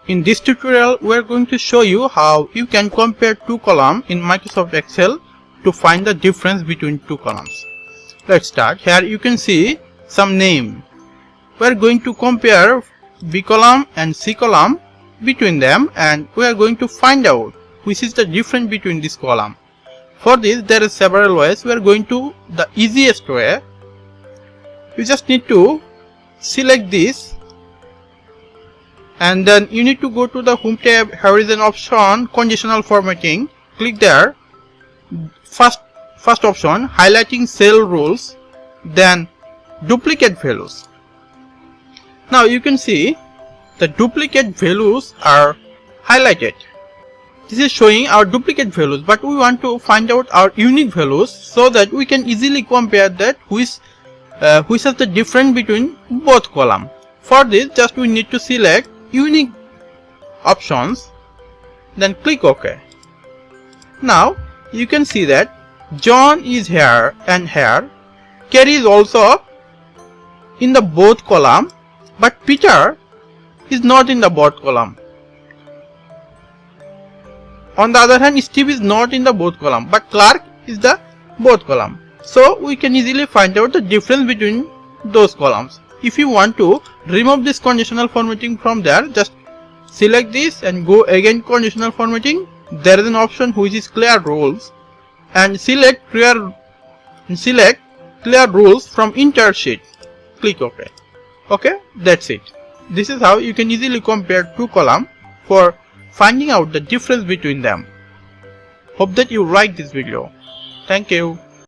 In this tutorial, we are going to show you how you can compare two columns in Microsoft Excel to find the difference between two columns. Let's start. Here you can see some name. We are going to compare B column and C column between them, and we are going to find out which is the difference between this column. For this, there are several ways. We are going to the easiest way. You just need to select this, and then you need to go to the Home tab. Here is an option, conditional formatting. Click there. First option, highlighting cell rules, then duplicate values. Now you can see the duplicate values are highlighted. This is showing our duplicate values, but we want to find out our unique values so that we can easily compare that which is the difference between both columns. For this, just we need to select unique options, then click OK. Now you can see that John is here and here. Kerry is also in the both column, but Peter is not in the both column. On the other hand, Steve is not in the both column, but Clark is the both column. So we can easily find out the difference between those columns. If you want to remove this conditional formatting from there, just select this and go again conditional formatting. There is an option which is clear rules, and select clear rules from entire sheet. Click OK. Okay, that's it. This is how you can easily compare two columns for finding out the difference between them. Hope that you like this video. Thank you.